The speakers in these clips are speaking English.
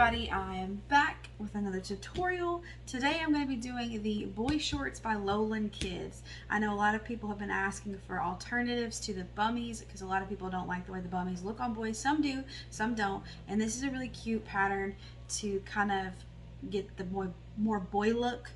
everybody, I am back with another tutorial. Today I'm going to be doing the boy shorts by Lowland Kids. I know a lot of people have been asking for alternatives to the bummies because a lot of people don't like the way the bummies look on boys. Some do, some don't. And this is a really cute pattern to kind of get the more boy look,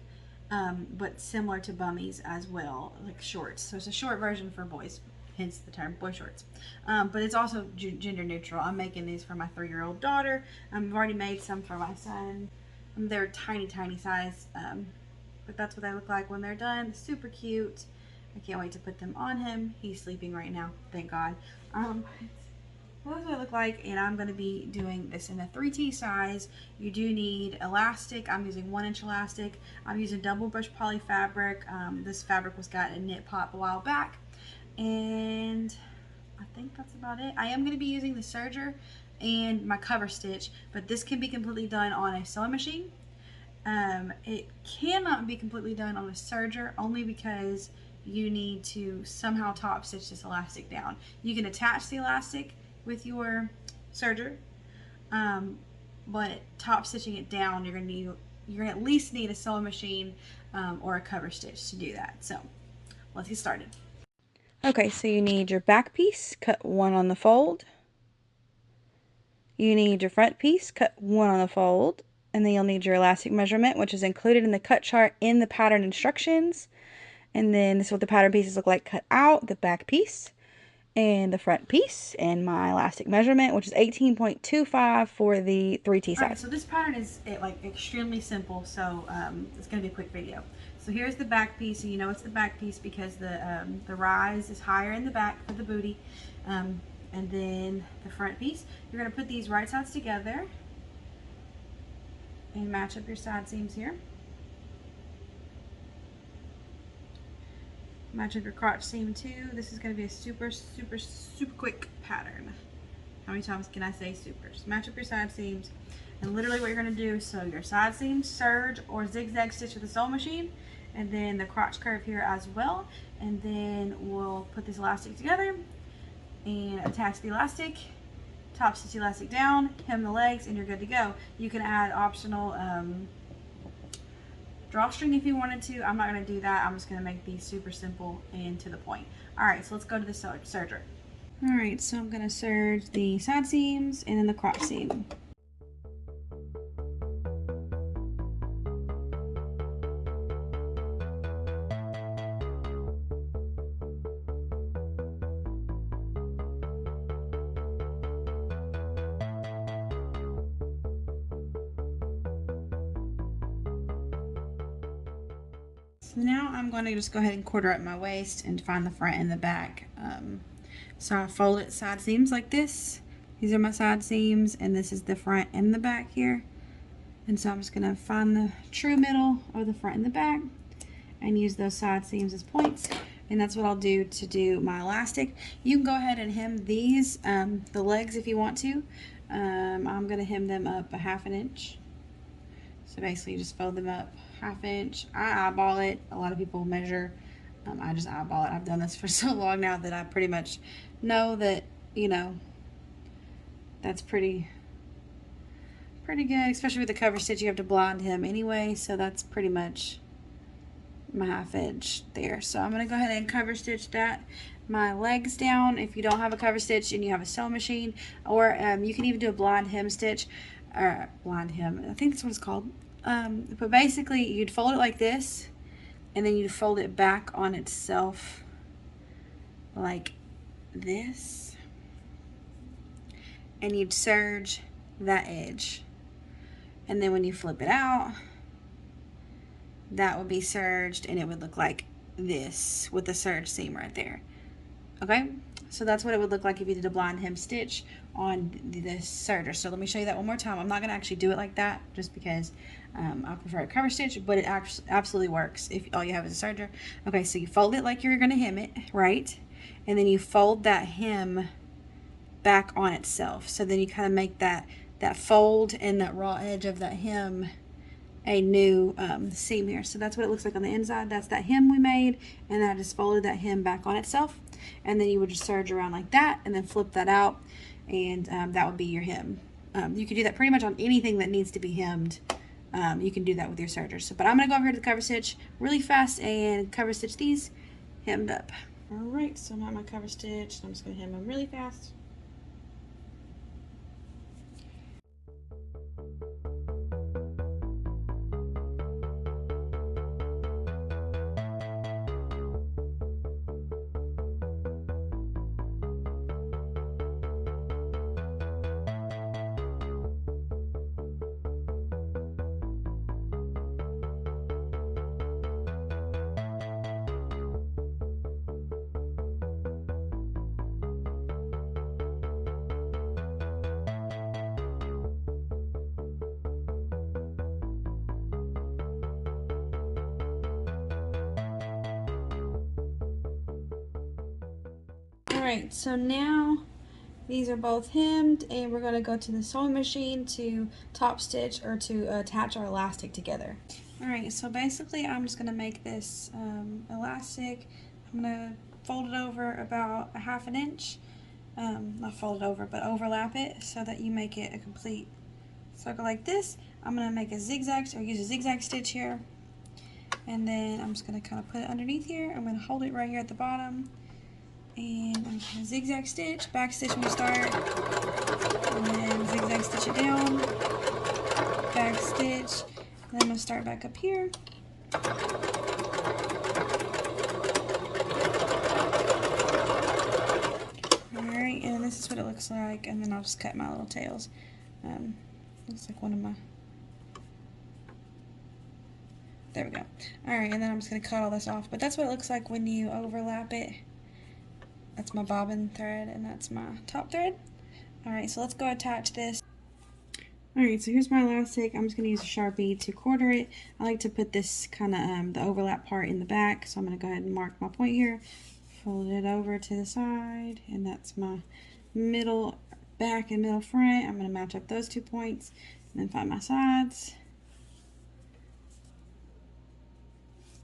but similar to bummies as well, like shorts. So it's a short version for boys. Hence the term boy shorts. But it's also gender neutral. I'm making these for my 3-year-old daughter. I've already made some for my son. They're tiny size, but that's what they look like when they're done. Super cute. I can't wait to put them on him. He's sleeping right now, thank God. That's what they look like, and I'm going to be doing this in a 3T size. You do need elastic. I'm using 1-inch elastic. I'm using double brush poly fabric. This fabric was got in Knit Pop a while back. And I think that's about it. I am going to be using the serger and my cover stitch, but this can be completely done on a sewing machine. It cannot be completely done on a serger only because you need to somehow top stitch this elastic down. You can attach the elastic with your serger, but top stitching it down, you're gonna at least need a sewing machine or a cover stitch to do that. So let's get started. Okay, so you need your back piece, cut 1 on the fold. You need your front piece, cut 1 on the fold. And then you'll need your elastic measurement, which is included in the cut chart in the pattern instructions. And then this is what the pattern pieces look like cut out, the back piece and the front piece, and my elastic measurement, which is 18.25 for the 3T size. Alright, so this pattern is like extremely simple, so it's going to be a quick video. So here's the back piece, and you know it's the back piece because the rise is higher in the back for the booty. And then the front piece, you're going to put these right sides together and match up your side seams here. Match up your crotch seam too. This is going to be a super quick pattern. How many times can I say super? Just match up your side seams, and literally what you're going to do, so your side seams serge or zigzag stitch with the sewing machine, and then the crotch curve here as well, and then we'll put this elastic together and attach the elastic, top stitch the elastic down, hem the legs, and you're good to go. You can add optional drawstring if you wanted to. I'm not going to do that. I'm just going to make these super simple and to the point. Alright, so let's go to the serger. Alright, so I'm going to serge the side seams and then the crotch seam. So now I'm going to just go ahead and quarter up my waist and find the front and the back. So I fold it side seams like this. These are my side seams, and this is the front and the back here. And so I'm just going to find the true middle of the front and the back and use those side seams as points. And that's what I'll do to do my elastic. You can go ahead and hem these, the legs if you want to. I'm going to hem them up a 1/2 inch. So basically you just fold them up 1/2 inch. I eyeball it. A lot of people measure. I just eyeball it. I've done this for so long now that I pretty much know that, you know, that's pretty good. Especially with the cover stitch, you have to blind hem anyway. So that's pretty much my 1/2 inch there. So I'm going to go ahead and cover stitch that. My legs down, if you don't have a cover stitch and you have a sewing machine, or you can even do a blind hem stitch, or blind hem, I think that's what it's called. But basically you'd fold it like this, and then you'd fold it back on itself like this, and you'd serge that edge, and then when you flip it out, that would be serged, and it would look like this with the serge seam right there. Okay, so that's what it would look like if you did a blind hem stitch on the serger. So let me show you that one more time. I'm not going to actually do it like that just because I prefer a cover stitch, but it absolutely works if all you have is a serger. Okay, so you fold it like you're going to hem it, right? And then you fold that hem back on itself. So then you kind of make that fold and that raw edge of that hem a new seam here. So that's what it looks like on the inside. That's that hem we made, and I just folded that hem back on itself, and then you would just serge around like that and then flip that out, and that would be your hem. you can do that pretty much on anything that needs to be hemmed. You can do that with your serger. So, but I'm going to go over here to the cover stitch really fast and cover stitch these hemmed up. Alright, so I'm at my cover stitch. I'm just going to hem them really fast. Alright, so now these are both hemmed, and we're going to go to the sewing machine to top stitch or to attach our elastic together. Alright, so basically I'm just going to make this elastic. I'm going to fold it over about a ½ inch. Not fold it over, but overlap it so that you make it a complete circle like this. I'm going to make a zigzag, or use a zigzag stitch here. And then I'm just going to kind of put it underneath here. I'm going to hold it right here at the bottom. And I'm going to zigzag stitch, back stitch when you start, and then zigzag stitch it down, back stitch, and then I'm going to start back up here. Alright, and this is what it looks like, and then I'll just cut my little tails. Looks like one of my... There we go. Alright, and then I'm just going to cut all this off, but that's what it looks like when you overlap it. That's my bobbin thread, and that's my top thread. Alright, so let's go attach this. Alright, so here's my elastic. I'm just going to use a Sharpie to quarter it. I like to put this kind of, the overlap part in the back, so I'm going to go ahead and mark my point here. Fold it over to the side, and that's my middle back and middle front. I'm going to match up those 2 points, and then find my sides.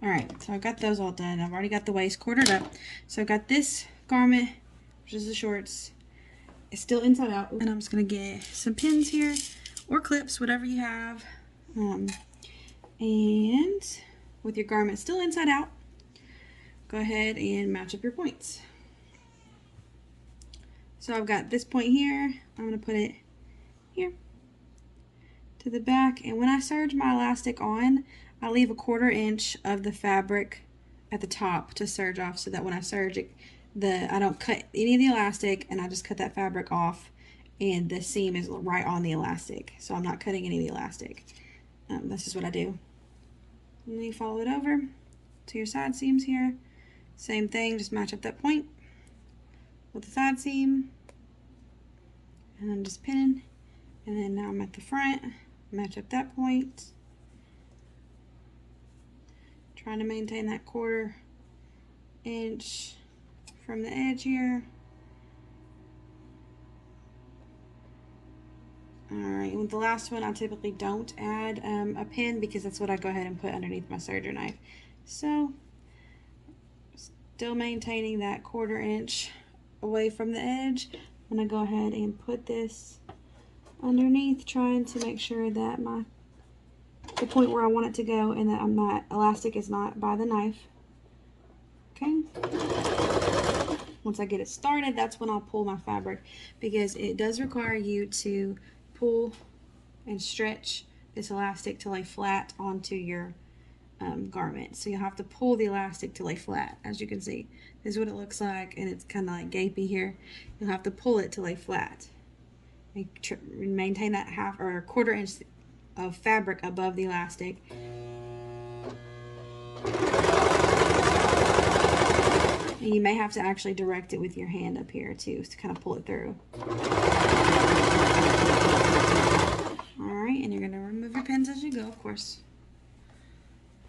Alright, so I've got those all done. I've already got the waist quartered up. So I've got this garment, which is the shorts. It's still inside out. And I'm just going to get some pins here, or clips, whatever you have. And with your garment still inside out, go ahead and match up your points. So I've got this point here. I'm going to put it here to the back. And when I serge my elastic on, I leave a 1/4 inch of the fabric at the top to serge off, so that when I serge it, I don't cut any of the elastic, and I just cut that fabric off, and the seam is right on the elastic. So I'm not cutting any of the elastic. That's just what I do. And then you follow it over to your side seams here. Same thing, just match up that point with the side seam. And I'm just pinning. And then now I'm at the front, match up that point. Trying to maintain that 1/4 inch from the edge here. Alright, with the last one I typically don't add a pin, because that's what I go ahead and put underneath my serger knife. So, still maintaining that 1/4 inch away from the edge. I'm going to go ahead and put this underneath, trying to make sure that the point where I want it to go, and that my elastic is not by the knife. Okay. Once I get it started, that's when I'll pull my fabric, because it does require you to pull and stretch this elastic to lay flat onto your garment. So you'll have to pull the elastic to lay flat. As you can see, this is what it looks like, and it's kind of like gapey here. You'll have to pull it to lay flat. Maintain that 1/2 or 1/4 inch of fabric above the elastic. And you may have to actually direct it with your hand up here too, to kind of pull it through. Alright, and you're going to remove your pins as you go, of course.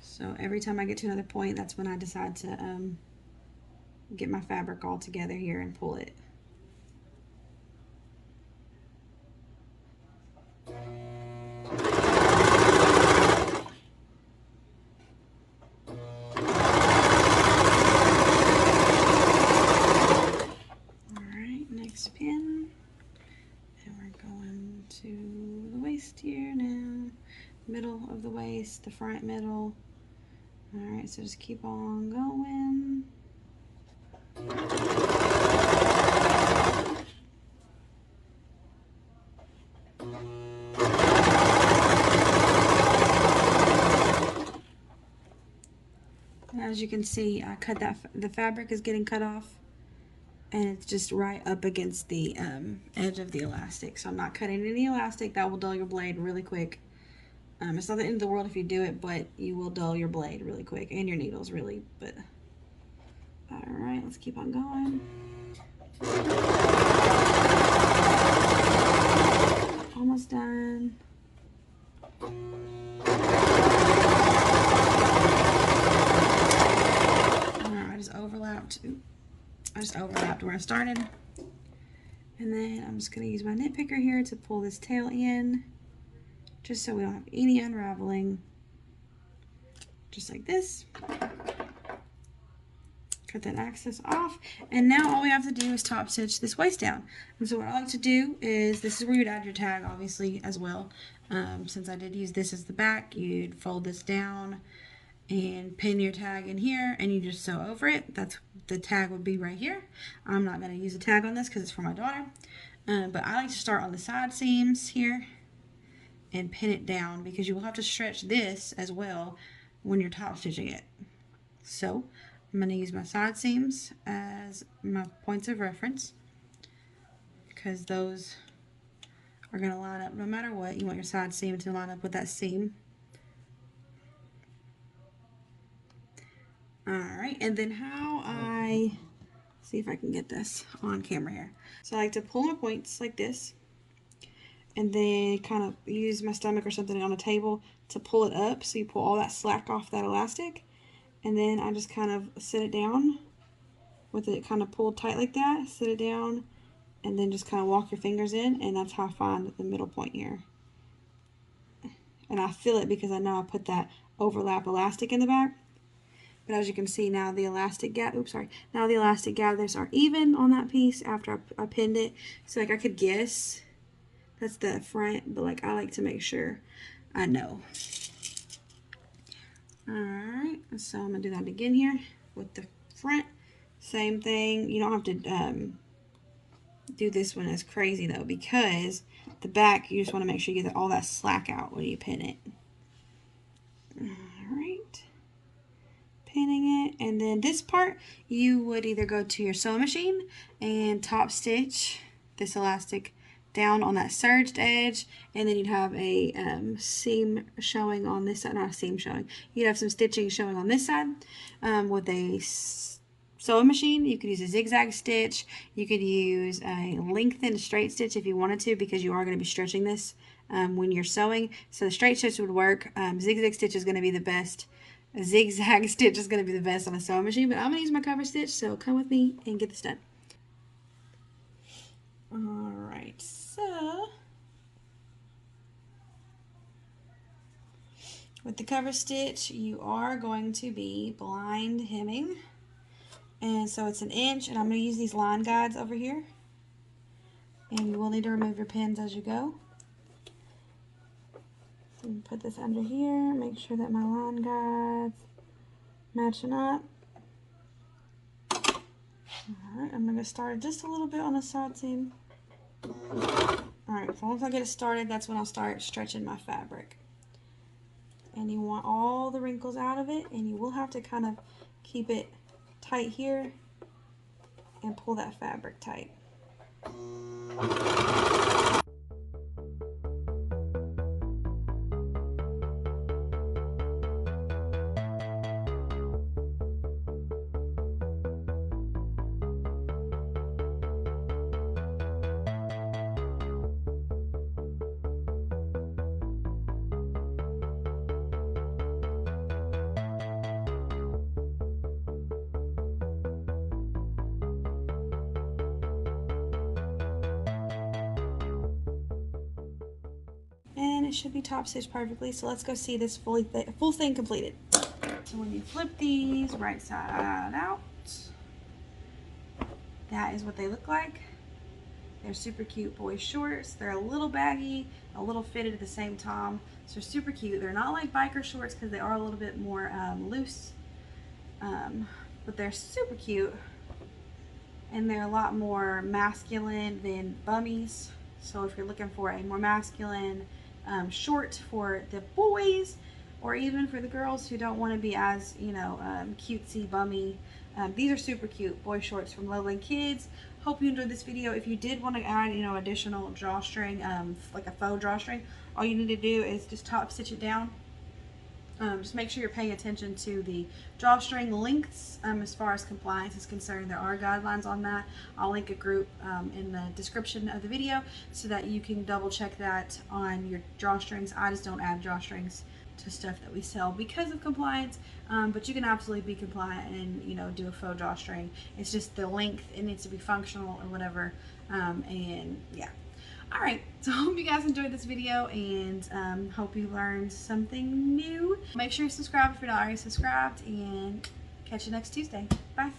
So every time I get to another point, that's when I decide to get my fabric all together here and pull it. Alright, next pin. And we're going to waist here now. Middle of the waist, the front, middle. Alright, so just keep on going. As you can see, I cut that, the fabric is getting cut off, and it's just right up against the edge of the elastic. So I'm not cutting any elastic. That will dull your blade really quick. It's not the end of the world if you do it, but you will dull your blade really quick, and your needles really, but all right, let's keep on going. Almost done. I just overlapped where I started. And then I'm just going to use my nitpicker here to pull this tail in, just so we don't have any unraveling. Just like this. Cut that excess off. And now all we have to do is top stitch this waist down. And so what I like to do is, this is where you'd add your tag, obviously, as well. Since I did use this as the back, you'd fold this down and pin your tag in here, and you just sew over it. That's, the tag would be right here. I'm not going to use a tag on this because it's for my daughter, but I like to start on the side seams here and pin it down, because you will have to stretch this as well when you're top stitching it. So I'm going to use my side seams as my points of reference, because those are going to line up no matter what. You want your side seam to line up with that seam. Alright, and then how I, see if I can get this on camera here. So I like to pull my points like this, and then kind of use my stomach or something on a table to pull it up, so you pull all that slack off that elastic, and then I just kind of sit it down with it kind of pulled tight like that, sit it down, and then just kind of walk your fingers in, and that's how I find the middle point here. And I feel it because I know I put that overlap elastic in the back. But as you can see, now the elastic now the elastic gathers are even on that piece after I pinned it. So like I could guess that's the front, but like I like to make sure I know. Alright, so I'm going to do that again here with the front. Same thing. You don't have to do this one as crazy though, because the back, you just want to make sure you get all that slack out when you pin it. Alright. Pinning it, and then this part you would either go to your sewing machine and top stitch this elastic down on that serged edge, and then you'd have a seam showing on this side, not a seam showing, you'd have some stitching showing on this side. With a sewing machine, you could use a zigzag stitch, you could use a lengthened straight stitch if you wanted to, because you are going to be stretching this when you're sewing. So the straight stitch would work. Zigzag stitch is going to be the best. A zigzag stitch is going to be the best on a sewing machine, but I'm going to use my cover stitch, so come with me and get this done. Alright, so with the cover stitch, you are going to be blind hemming, and so it's 1 inch, and I'm going to use these line guides over here, and you will need to remove your pins as you go. And put this under here, make sure that my line guides matching up. Alright, I'm going to start just a little bit on the side seam. Alright, so once I get it started, that's when I'll start stretching my fabric. And you want all the wrinkles out of it, and you will have to kind of keep it tight here and pull that fabric tight. And it should be top stitched perfectly, so let's go see this full thing completed. So when you flip these right side out, that is what they look like. They're super cute boy shorts. They're a little baggy, a little fitted at the same time. So they're super cute. They're not like biker shorts because they are a little bit more loose, but they're super cute. And they're a lot more masculine than bummies. So if you're looking for a more masculine short for the boys, or even for the girls who don't want to be as, you know, cutesy bummy, these are super cute boy shorts from Lowland Kids. Hope you enjoyed this video. If you did want to add, you know, additional drawstring, like a faux drawstring, all you need to do is just top stitch it down. Just make sure you're paying attention to the drawstring lengths as far as compliance is concerned. There are guidelines on that. I'll link a group in the description of the video so that you can double check that on your drawstrings. I just don't add drawstrings to stuff that we sell because of compliance, but you can absolutely be compliant and, you know, do a faux drawstring. It's just the length, it needs to be functional or whatever, and yeah. Alright, so I hope you guys enjoyed this video, and hope you learned something new. Make sure you subscribe if you're not already subscribed, and catch you next Tuesday. Bye.